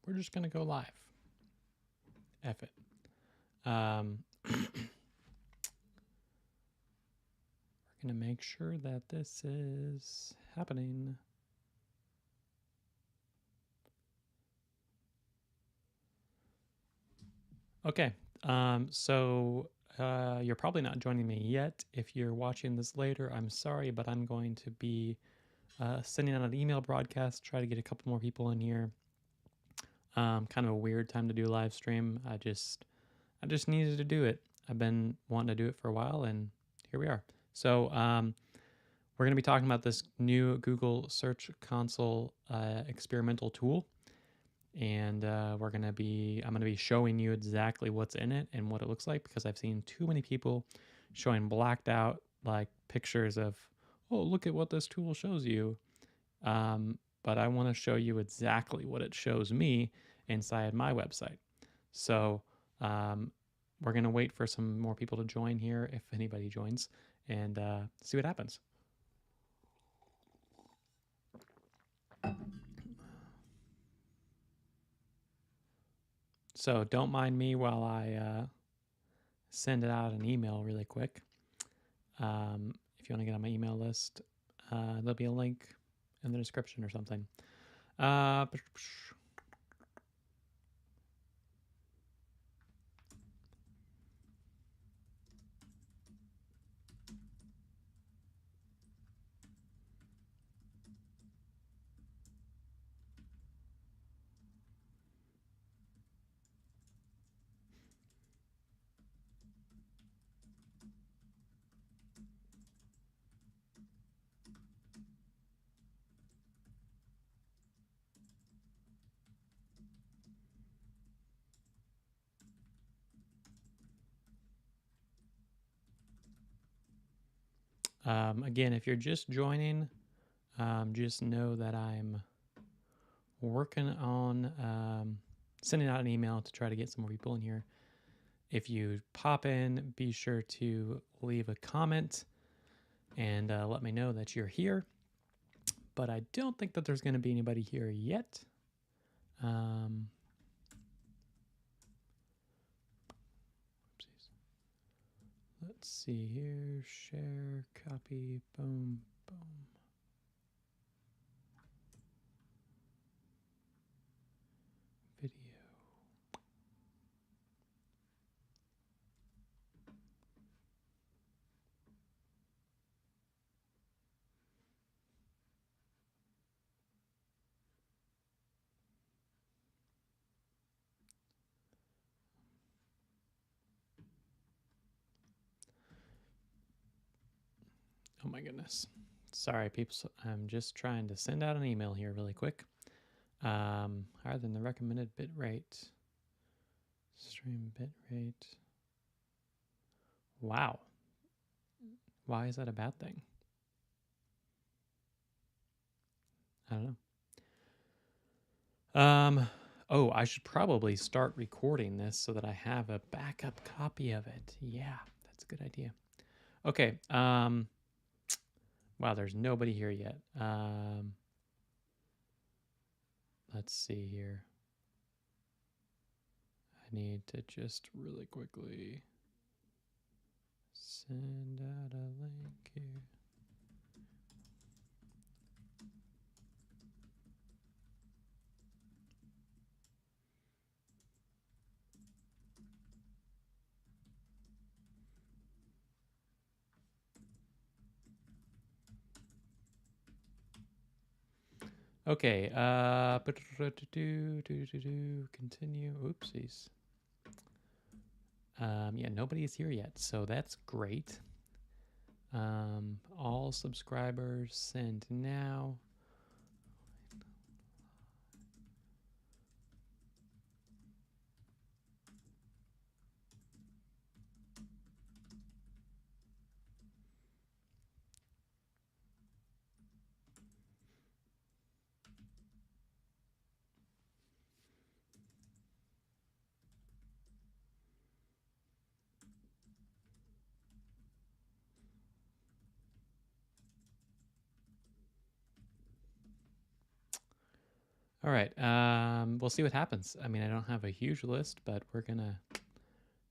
we're just going to go live. F it. We're going to make sure that this is happening. Okay, so you're probably not joining me yet. If you're watching this later, I'm sorry, but I'm going to be sending out an email broadcast, try to get a couple more people in here. Kind of a weird time to do a live stream. I just needed to do it. I've been wanting to do it for a while, and here we are. So we're going to be talking about this new Google Search Console experimental tool. And I'm going to be showing you exactly what's in it and what it looks like, because I've seen too many people showing blacked out like pictures of, oh, look at what this tool shows you. But I want to show you exactly what it shows me inside my website. So we're going to wait for some more people to join here, if anybody joins, and see what happens. So don't mind me while I send it out an email really quick. If you want to get on my email list, there'll be a link in the description or something. Again, if you're just joining, just know that I'm working on sending out an email to try to get some more people in here. If you pop in, be sure to leave a comment and let me know that you're here. But I don't think that there's going to be anybody here yet. Let's see here. Share, copy, boom, boom. Video. Oh my goodness. Sorry, peeps. I'm just trying to send out an email here really quick. Higher than the recommended bit rate. Stream bit rate. Wow. Why is that a bad thing? I don't know. Oh, I should probably start recording this so that I have a backup copy of it. Yeah, that's a good idea. Okay. Wow, there's nobody here yet. Let's see here. I need to just really quickly send out a link here. Okay, continue. Oopsies. Yeah, nobody's here yet, so that's great. All subscribers send now. All right. We'll see what happens. I mean, I don't have a huge list, but we're going to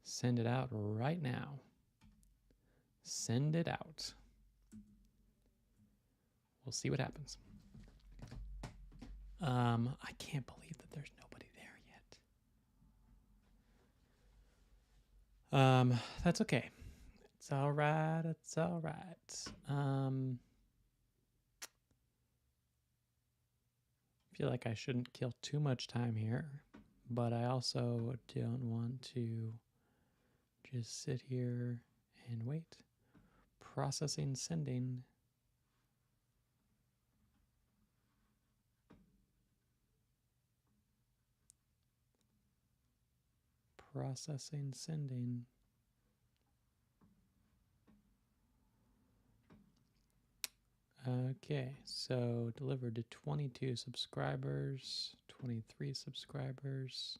send it out right now. Send it out. We'll see what happens. I can't believe that there's nobody there yet. That's okay. It's all right. It's all right. Feel like I shouldn't kill too much time here, but I also don't want to just sit here and wait. Processing, sending. Processing, sending. Okay, so delivered to 22 subscribers, 23 subscribers.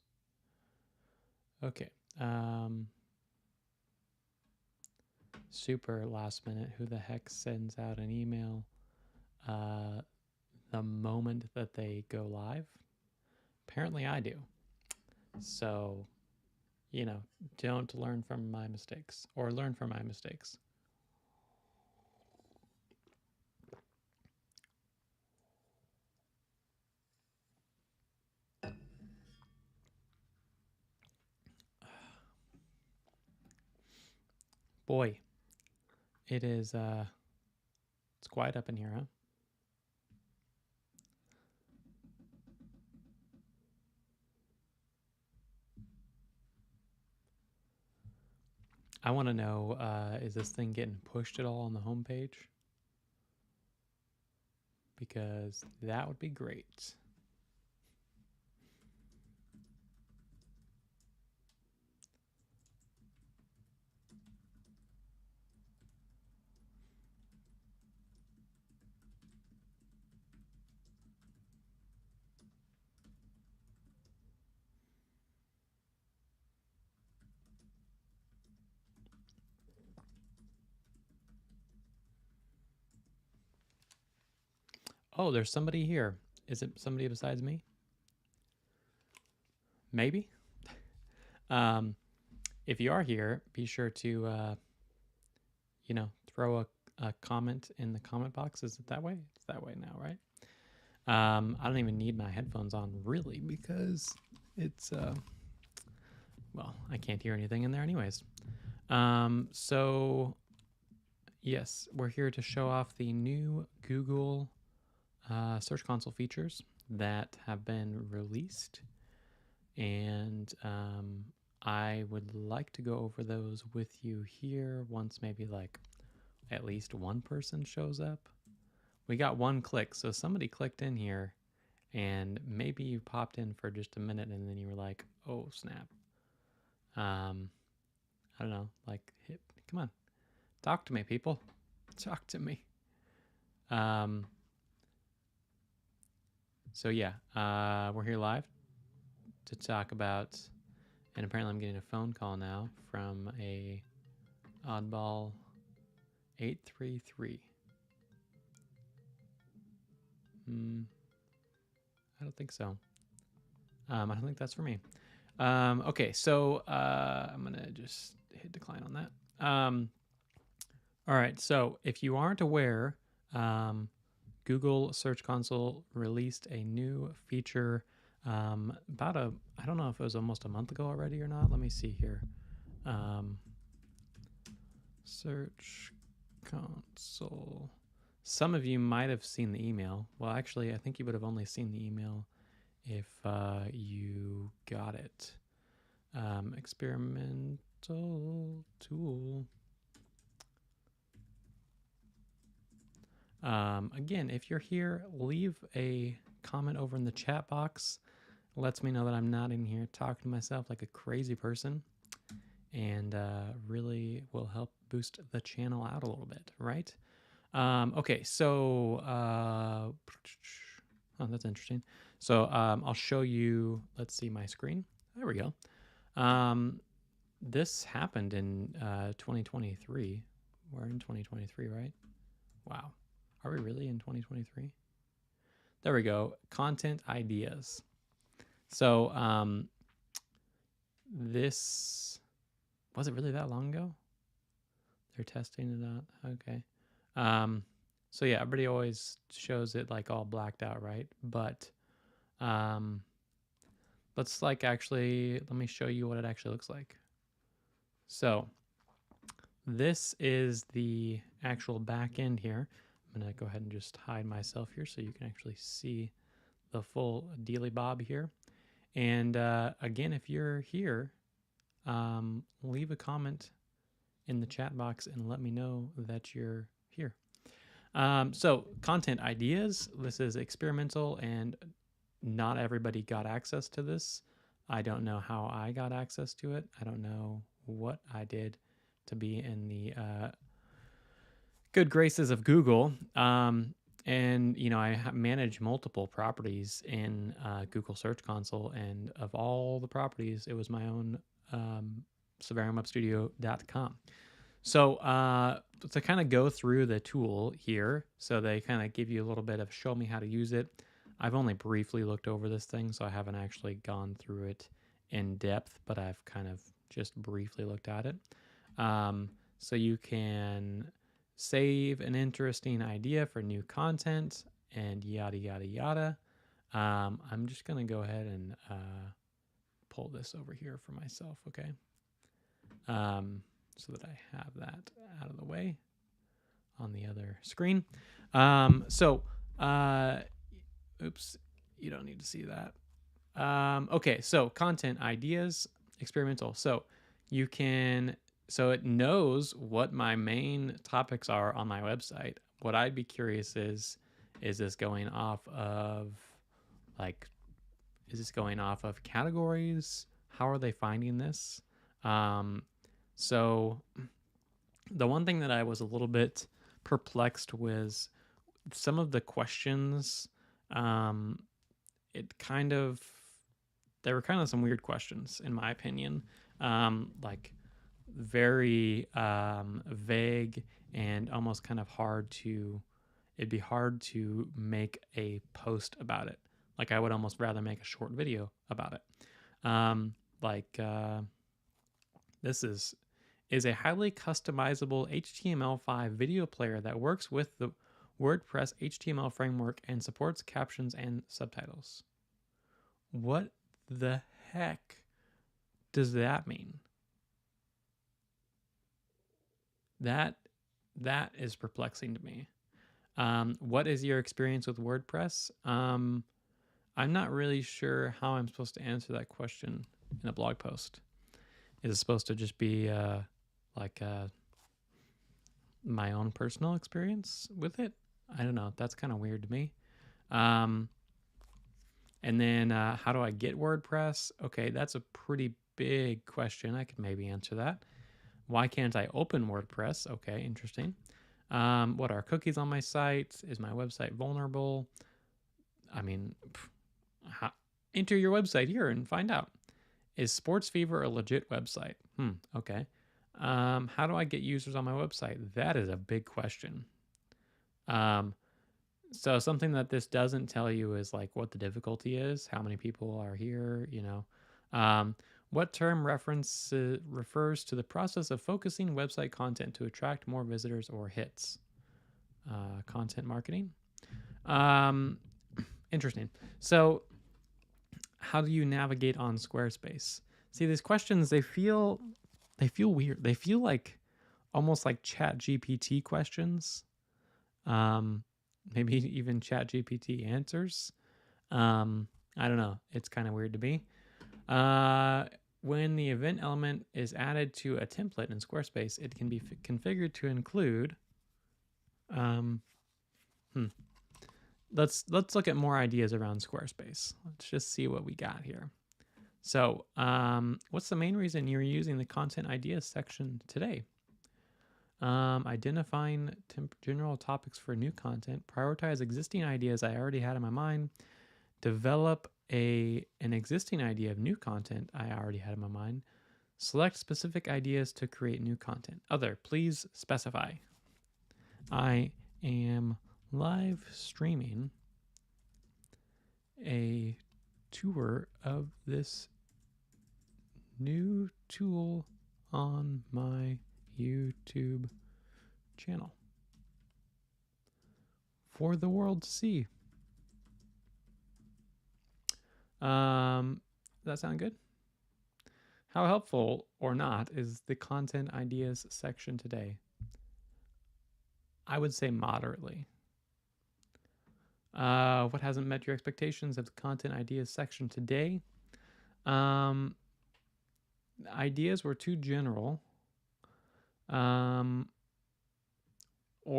Okay. Super last minute. Who the heck sends out an email the moment that they go live? Apparently I do. So, you know, don't learn from my mistakes, or learn from my mistakes. Boy, it is it's quiet up in here, huh? I want to know, is this thing getting pushed at all on the homepage? Because that would be great. Oh, there's somebody here. Is it somebody besides me? Maybe. If you are here, be sure to, you know, throw a comment in the comment box. Is it that way? It's that way now, right? I don't even need my headphones on really, because it's well, I can't hear anything in there anyways. So yes, we're here to show off the new Google Search Console features that have been released, and I would like to go over those with you here once maybe like at least one person shows up. We got one click, so somebody clicked in here, and maybe you popped in for just a minute and then you were like, oh snap. I don't know, like, come on, talk to me, people. Talk to me. So yeah, we're here live to talk about, and apparently I'm getting a phone call now from a oddball 833. I don't think so. I don't think that's for me. Okay, so I'm gonna just hit decline on that. All right, so if you aren't aware, Google Search Console released a new feature about I don't know if it was almost a month ago already or not. Let me see here. Search Console. Some of you might have seen the email. Well, actually, I think you would have only seen the email if you got it. Experimental tool. Again, if you're here, leave a comment over in the chat box. It lets me know that I'm not in here talking to myself like a crazy person, and really will help boost the channel out a little bit, right? Okay, so oh, that's interesting. So I'll show you. Let's see my screen. There we go. This happened in 2023. We're in 2023, right? Wow. Are we really in 2023? There we go. Content ideas. So this, was it really that long ago? They're testing it out. Okay. So yeah, everybody always shows it like all blacked out, right? But let's like actually, let me show you what it actually looks like. So this is the actual back end here. I'm going to go ahead and just hide myself here so you can actually see the full dealy bob here. And again, if you're here, leave a comment in the chat box and let me know that you're here. So content ideas, this is experimental and not everybody got access to this. I don't know how I got access to it. I don't know what I did to be in the good graces of Google. And, you know, I manage multiple properties in Google Search Console. And of all the properties, it was my own SeverianWebStudio.com. So to kind of go through the tool here, so they kind of give you a little bit of show me how to use it. I've only briefly looked over this thing, so I haven't actually gone through it in depth, but I've kind of just briefly looked at it. So you can save an interesting idea for new content and yada, yada, yada. I'm just going to go ahead and pull this over here for myself, okay? So that I have that out of the way on the other screen. Oops, you don't need to see that. Okay, so content ideas, experimental. So you can, so it knows what my main topics are on my website. What I'd be curious is this going off of like, is this going off of categories? How are they finding this? So the one thing that I was a little bit perplexed was some of the questions. There were kind of some weird questions in my opinion, like very vague and almost kind of it'd be hard to make a post about it. Like I would almost rather make a short video about it. This is a highly customizable HTML5 video player that works with the WordPress HTML framework and supports captions and subtitles. What the heck does that mean? That is perplexing to me. What is your experience with WordPress? I'm not really sure how I'm supposed to answer that question in a blog post. Is it supposed to just be my own personal experience with it? I don't know. That's kind of weird to me. And then how do I get WordPress? Okay, that's a pretty big question. I could maybe answer that. Why can't I open WordPress? Okay, interesting. What are cookies on my site? Is my website vulnerable? I mean, enter your website here and find out. Is Sports Fever a legit website? Okay. How do I get users on my website? That is a big question. So something that this doesn't tell you is like what the difficulty is, how many people are here, you know. What term refers to the process of focusing website content to attract more visitors or hits? Content marketing. Interesting. So how do you navigate on Squarespace? See, these questions, they feel weird. They feel like almost like ChatGPT questions. Maybe even ChatGPT answers. I don't know. It's kind of weird to me. When the event element is added to a template in Squarespace, it can be configured to include. Let's look at more ideas around Squarespace. Let's just see what we got here. So, what's the main reason you're using the content ideas section today? Identifying general topics for new content, prioritize existing ideas I already had in my mind, develop an existing idea of new content I already had in my mind, select specific ideas to create new content. Other, please specify. I am live streaming a tour of this new tool on my YouTube channel for the world to see. Does that sound good? How helpful or not is the content ideas section today? I would say moderately. What hasn't met your expectations of the content ideas section today? Ideas were too general, or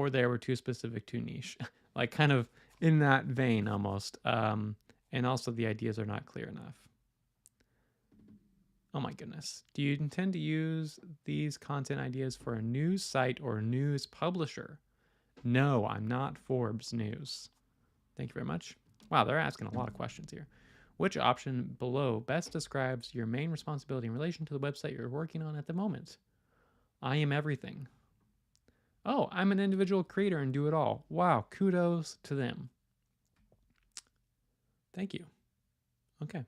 they were too specific, too niche, like kind of in that vein almost. And also the ideas are not clear enough. Oh my goodness. Do you intend to use these content ideas for a news site or news publisher? No, I'm not Forbes News. Thank you very much. Wow, they're asking a lot of questions here. Which option below best describes your main responsibility in relation to the website you're working on at the moment? I am everything. Oh, I'm an individual creator and do it all. Wow, kudos to them. Thank you. Okay.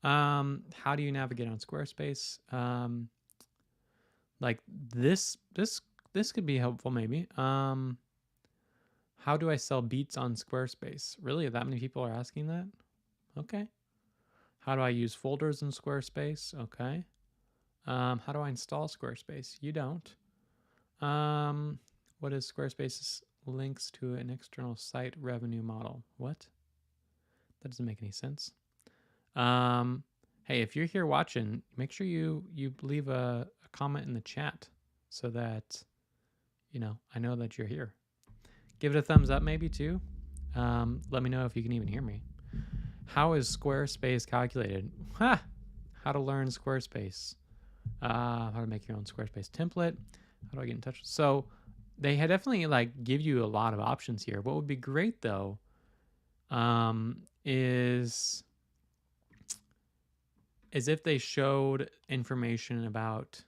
How do you navigate on Squarespace? Like this could be helpful maybe. How do I sell beats on Squarespace? Really, that many people are asking that? Okay. How do I use folders in Squarespace? Okay. How do I install Squarespace? You don't. What is Squarespace's links to an external site revenue model? What? That doesn't make any sense. Hey, if you're here watching, make sure you leave a comment in the chat so that, I know that you're here. Give it a thumbs up maybe too. Let me know if you can even hear me. How is Squarespace calculated? Ha! How to learn Squarespace. How to make your own Squarespace template. How do I get in touch? So they definitely give you a lot of options here. What would be great though, is if they showed information about,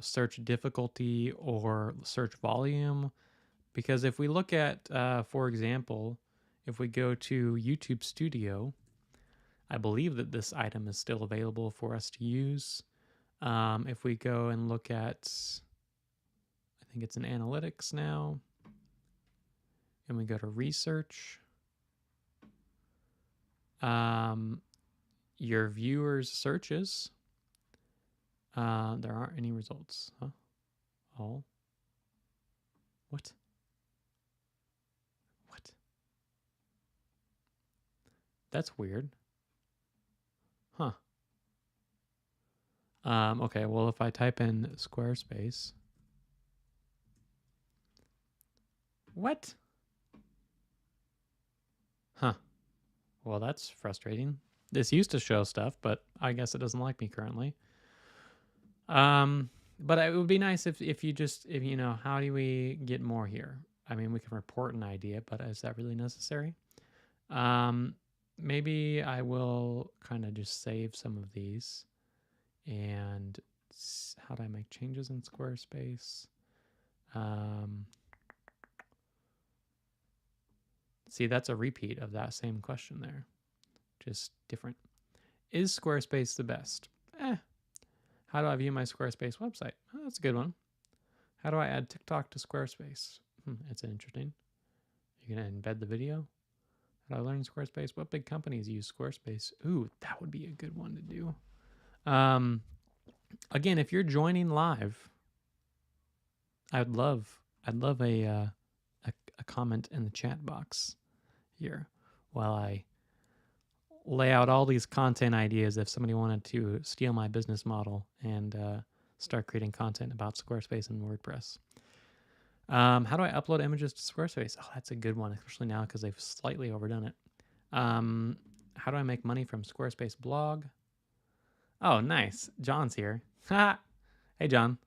search difficulty or search volume. Because if we look at, for example, if we go to YouTube Studio, I believe that this item is still available for us to use. If we go and look at, I think it's in analytics now, and we go to research, your viewers' searches, there aren't any results. Huh? All? What? That's weird. Huh. Okay, well, if I type in Squarespace. What? Huh. Well, that's frustrating. This used to show stuff, but I guess it doesn't like me currently. But it would be nice if how do we get more here? I mean, we can report an idea, but is that really necessary? Maybe I will kind of just save some of these. And how do I make changes in Squarespace? See, that's a repeat of that same question there, just different. Is Squarespace the best? How do I view my Squarespace website? Oh, that's a good one. How do I add TikTok to Squarespace? It's interesting. You're going to embed the video? How do I learn Squarespace? What big companies use Squarespace? Ooh, that would be a good one to do. Again, if you're joining live, I'd love a comment in the chat box here while I lay out all these content ideas if somebody wanted to steal my business model and start creating content about Squarespace and WordPress. How do I upload images to Squarespace? Oh, that's a good one, especially now because they've slightly overdone it. How do I make money from Squarespace blog? Oh, nice. John's here. Hey, John.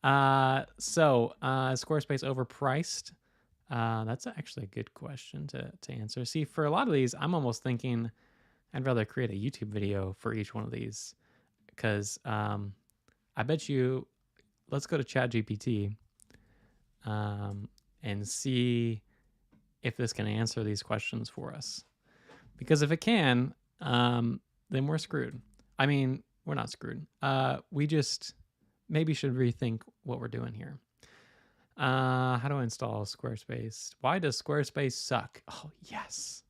So Squarespace overpriced? That's actually a good question to answer. See, for a lot of these, I'm almost thinking I'd rather create a YouTube video for each one of these because I bet you, let's go to ChatGPT and see if this can answer these questions for us. Because if it can, then we're screwed. I mean, we're not screwed. We just maybe should rethink what we're doing here. How do I install Squarespace? Why does Squarespace suck? Oh, yes.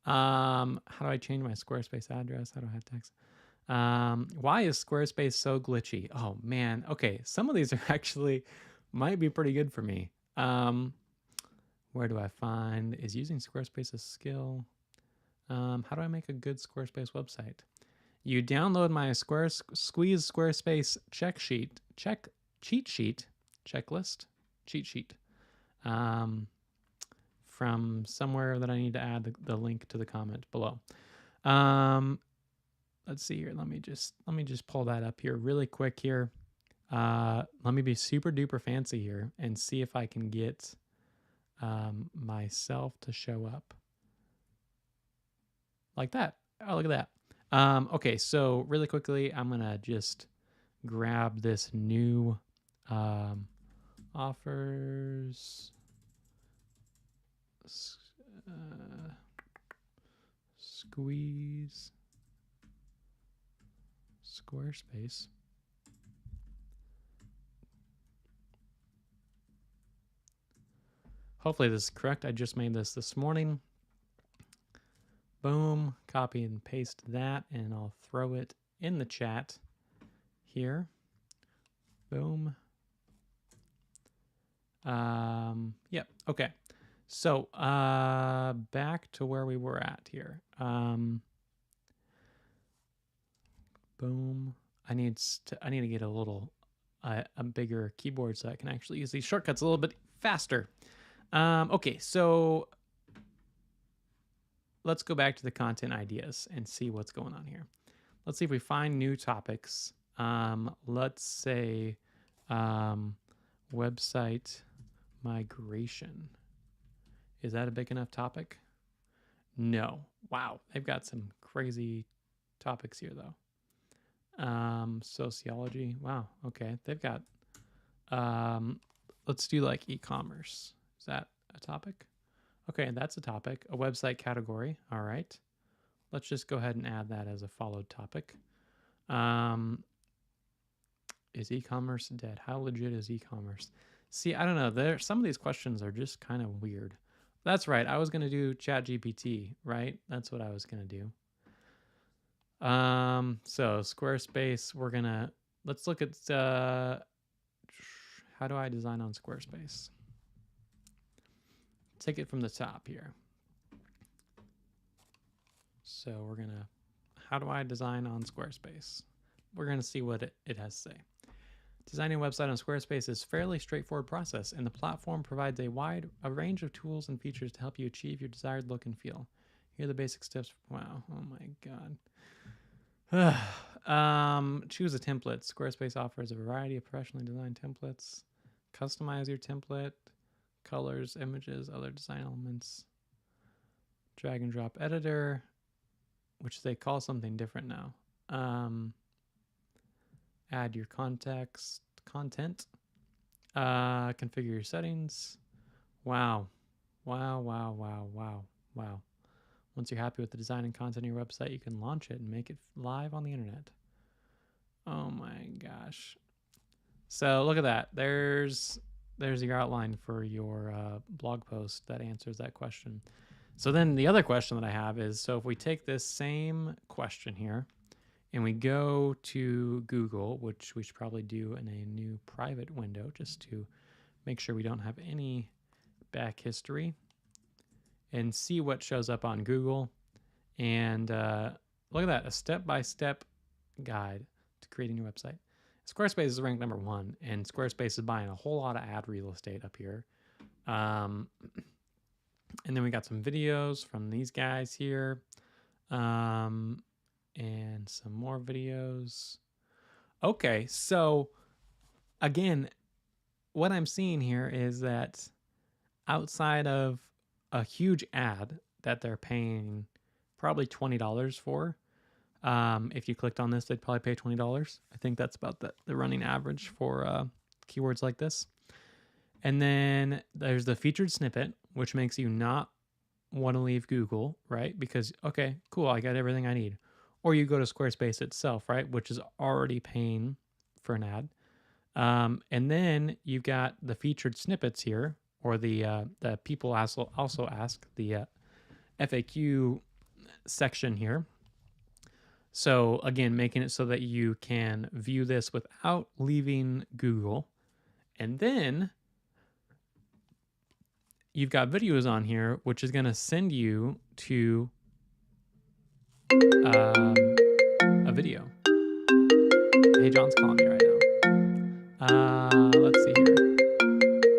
How do I change my Squarespace address? How do I have text? Why is Squarespace so glitchy? Oh, man. Okay, some of these are actually might be pretty good for me. Where do I find, is using Squarespace a skill? How do I make a good Squarespace website? You download my Squeeze Squarespace cheat sheet from somewhere that I need to add the link to the comment below. Let's see here. Let me just pull that up here really quick here. Let me be super duper fancy here and see if I can get myself to show up like that. Oh, look at that. Okay, so really quickly, I'm gonna just grab this new offers squeeze Squarespace. Hopefully this is correct. I just made this morning. Boom, copy and paste that, and I'll throw it in the chat here. Boom. Yep, okay. So back to where we were at here. Boom. I need to get a little a bigger keyboard so I can actually use these shortcuts a little bit faster. Okay, so let's go back to the content ideas and see what's going on here. Let's see if we find new topics. Let's say website migration. Is that a big enough topic? No. Wow, they've got some crazy topics here though. Sociology. Wow. Okay, they've got. Let's do like e-commerce. Is that a topic? Okay, that's a topic. A website category. All right. Let's just go ahead and add that as a followed topic. Is e-commerce dead? How legit is e-commerce? See, I don't know. Some of these questions are just kind of weird. That's right. I was going to do ChatGPT, right? That's what I was going to do. So Squarespace, let's look at how do I design on Squarespace? Take it from the top here. So how do I design on Squarespace? We're going to see what it has to say. Designing a website on Squarespace is a fairly straightforward process, and the platform provides a range of tools and features to help you achieve your desired look and feel. Here are the basic steps. Wow. Oh my God. Choose a template. Squarespace offers a variety of professionally designed templates. Customize your template. Colors, images, other design elements. Drag and drop editor, which they call something different now. Add your content. Configure your settings. Wow. Once you're happy with the design and content of your website, you can launch it and make it live on the internet. Oh my gosh. So look at that. There's your outline for your blog post that answers that question. So then the other question that I have is, so if we take this same question here and we go to Google, which we should probably do in a new private window just to make sure we don't have any back history, and see what shows up on Google. And look at that, a step-by-step guide to creating your website. Squarespace is ranked #1, and Squarespace is buying a whole lot of ad real estate up here. And then we got some videos from these guys here, and some more videos. Okay, so again, what I'm seeing here is that outside of a huge ad that they're paying probably $20 for, if you clicked on this, they'd probably pay $20. I think that's about the running average for keywords like this. And then there's the featured snippet, which makes you not want to leave Google, right? Because, okay, cool, I got everything I need. Or you go to Squarespace itself, right? Which is already paying for an ad. And then you've got the featured snippets here, or the people also ask the FAQ section here. So again, making it so that you can view this without leaving Google. And then you've got videos on here, which is going to send you to a video. Hey, John's calling me right now. Let's see here.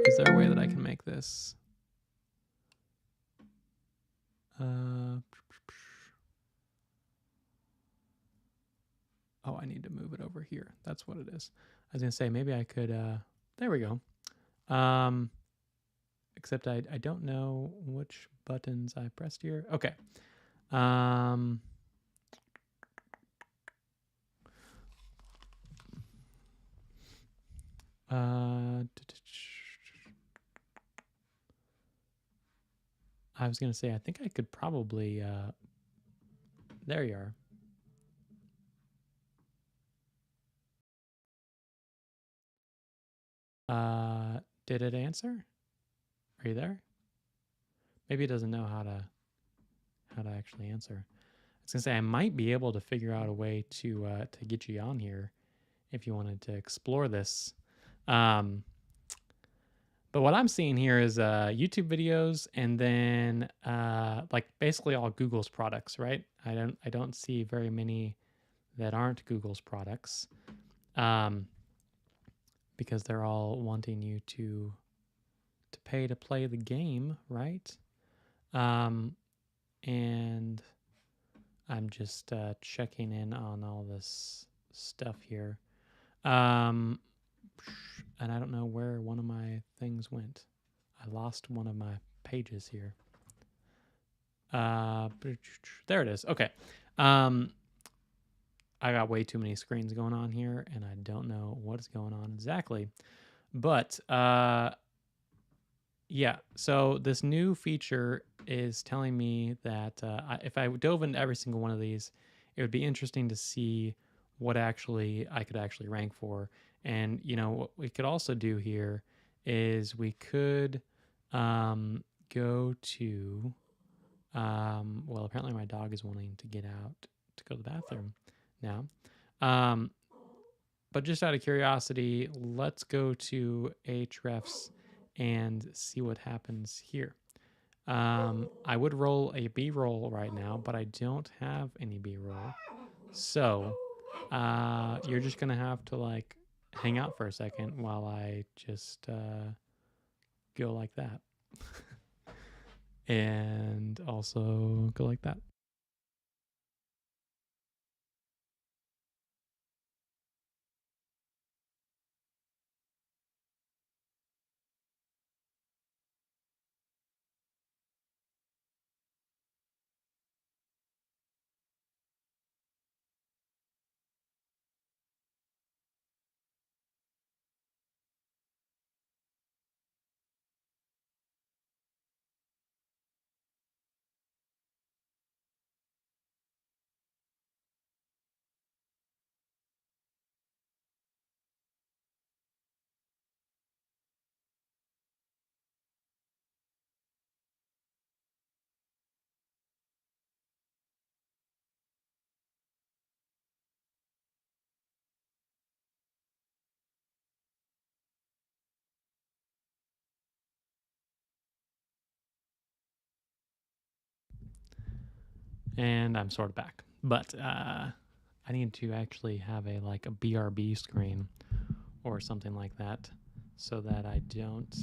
Is there a way that I can make this? Oh, I need to move it over here. That's what it is. I was going to say, maybe I could, there we go. Except I don't know which buttons I pressed here. Okay. I was going to say, I think I could probably, there you are. Did it answer? Are you there? Maybe it doesn't know how to actually answer. I was gonna say I might be able to figure out a way to get you on here if you wanted to explore this. But what I'm seeing here is YouTube videos, and then like basically all Google's products, right? I don't see very many that aren't Google's products, because they're all wanting you to pay to play the game, right? And I'm just checking in on all this stuff here. And I don't know where one of my things went. I lost one of my pages here. There it is. Okay. I got way too many screens going on here, and I don't know what is going on exactly. But yeah, so this new feature is telling me that if I dove into every single one of these, it would be interesting to see what actually I could actually rank for. And you know what we could also do here is we could go to well, apparently my dog is wanting to get out to go to the bathroom now. But just out of curiosity, let's go to Ahrefs and see what happens here. I would roll a B-roll right now, but I don't have any B-roll. So you're just going to have to like hang out for a second while I just go like that. And also go like that. And I'm sort of back. But I need to actually have a like a BRB screen or something like that so that I don't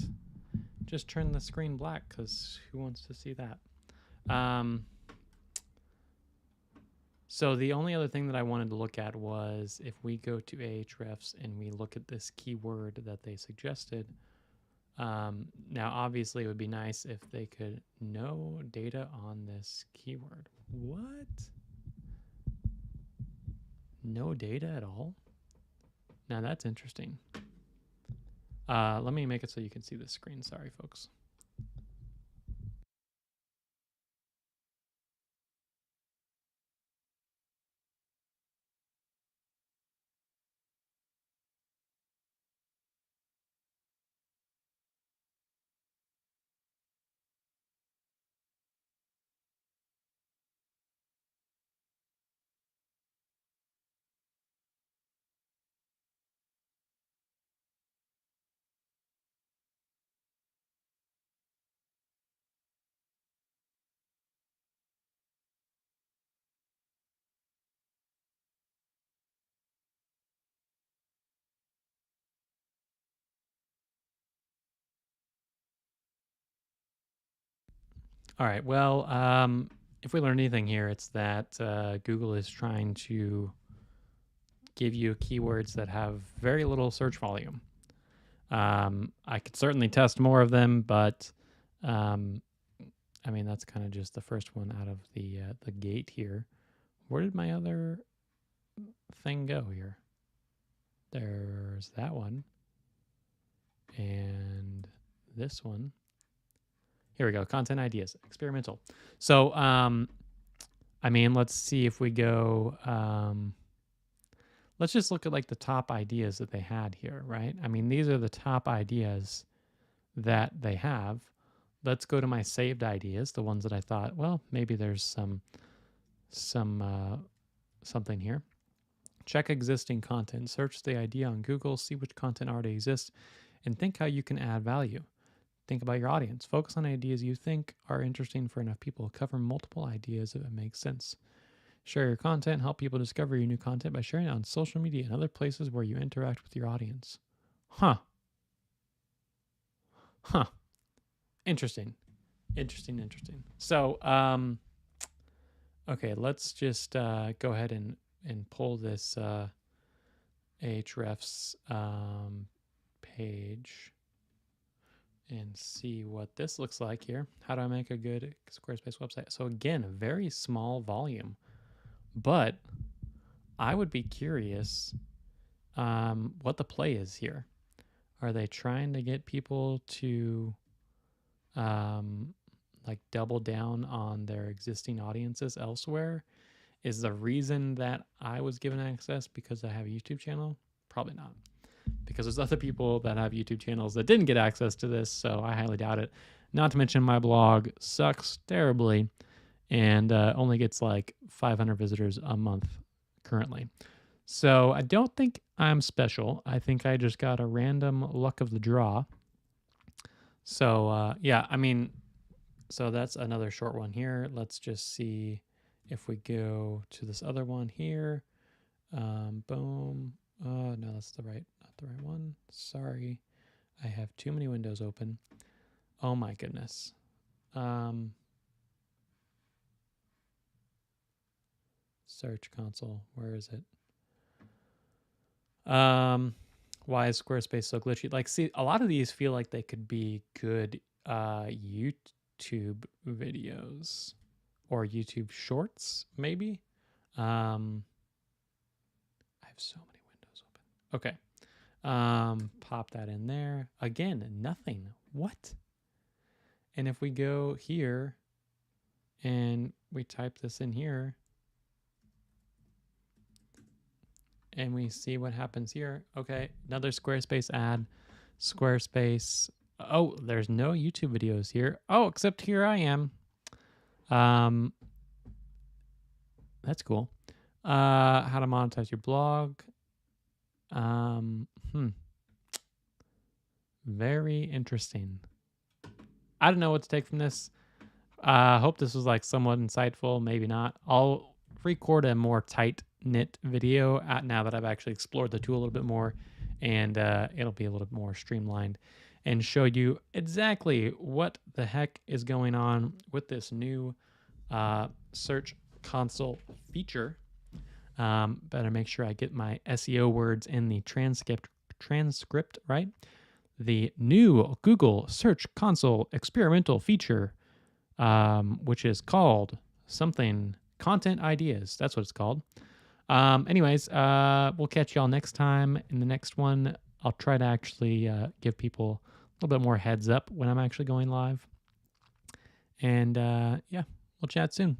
just turn the screen black, because who wants to see that? So the only other thing that I wanted to look at was if we go to Ahrefs and we look at this keyword that they suggested. Now, obviously, it would be nice if they could know data on this keyword. What? No data at all? Now, that's interesting. Let me make it so you can see the screen. Sorry, folks. All right. Well, if we learn anything here, it's that Google is trying to give you keywords that have very little search volume. I could certainly test more of them, but I mean that's kind of just the first one out of the gate here. Where did my other thing go here? There's that one, and this one. Here we go. Content ideas, experimental. So, I mean, let's see if we go. Let's just look at like the top ideas that they had here, right? I mean, these are the top ideas that they have. Let's go to my saved ideas, the ones that I thought, well, maybe there's something here. Check existing content, search the idea on Google, see which content already exists, and think how you can add value. Think about your audience. Focus on ideas you think are interesting for enough people. Cover multiple ideas if it makes sense. Share your content. Help people discover your new content by sharing it on social media and other places where you interact with your audience. Huh. Interesting. So, okay, let's just go ahead and pull this Ahrefs page and see what this looks like here. How do I make a good Squarespace website? So again, a very small volume, but I would be curious what the play is here. Are they trying to get people to like double down on their existing audiences elsewhere? Is the reason that I was given access because I have a YouTube channel? Probably not, because there's other people that have YouTube channels that didn't get access to this, so I highly doubt it. Not to mention my blog sucks terribly and only gets like 500 visitors a month currently. So I don't think I'm special. I think I just got a random luck of the draw. So yeah, I mean, so that's another short one here. Let's just see if we go to this other one here. Boom. Oh, no, that's not the right one. Sorry. I have too many windows open. Oh my goodness. Search console. Where is it? Why is Squarespace so glitchy? Like, see, a lot of these feel like they could be good YouTube videos or YouTube shorts, maybe. I have so many windows open. Okay. Pop that in there. Again, nothing. What? And if we go here and we type this in here and we see what happens here. Okay, another Squarespace ad. Squarespace. Oh, there's no YouTube videos here. Oh, except here I am. That's cool. How to monetize your blog. Very interesting. I don't know what to take from this. Hope this was like somewhat insightful. Maybe not. I'll record a more tight-knit video now that I've actually explored the tool a little bit more, and it'll be a little bit more streamlined and show you exactly what the heck is going on with this new search console feature. Better make sure I get my SEO words in the transcript right. The new Google Search Console experimental feature, which is called something content ideas. That's what it's called. Anyways, we'll catch y'all next time. In the next one, I'll try to actually give people a little bit more heads up when I'm actually going live. And yeah, we'll chat soon.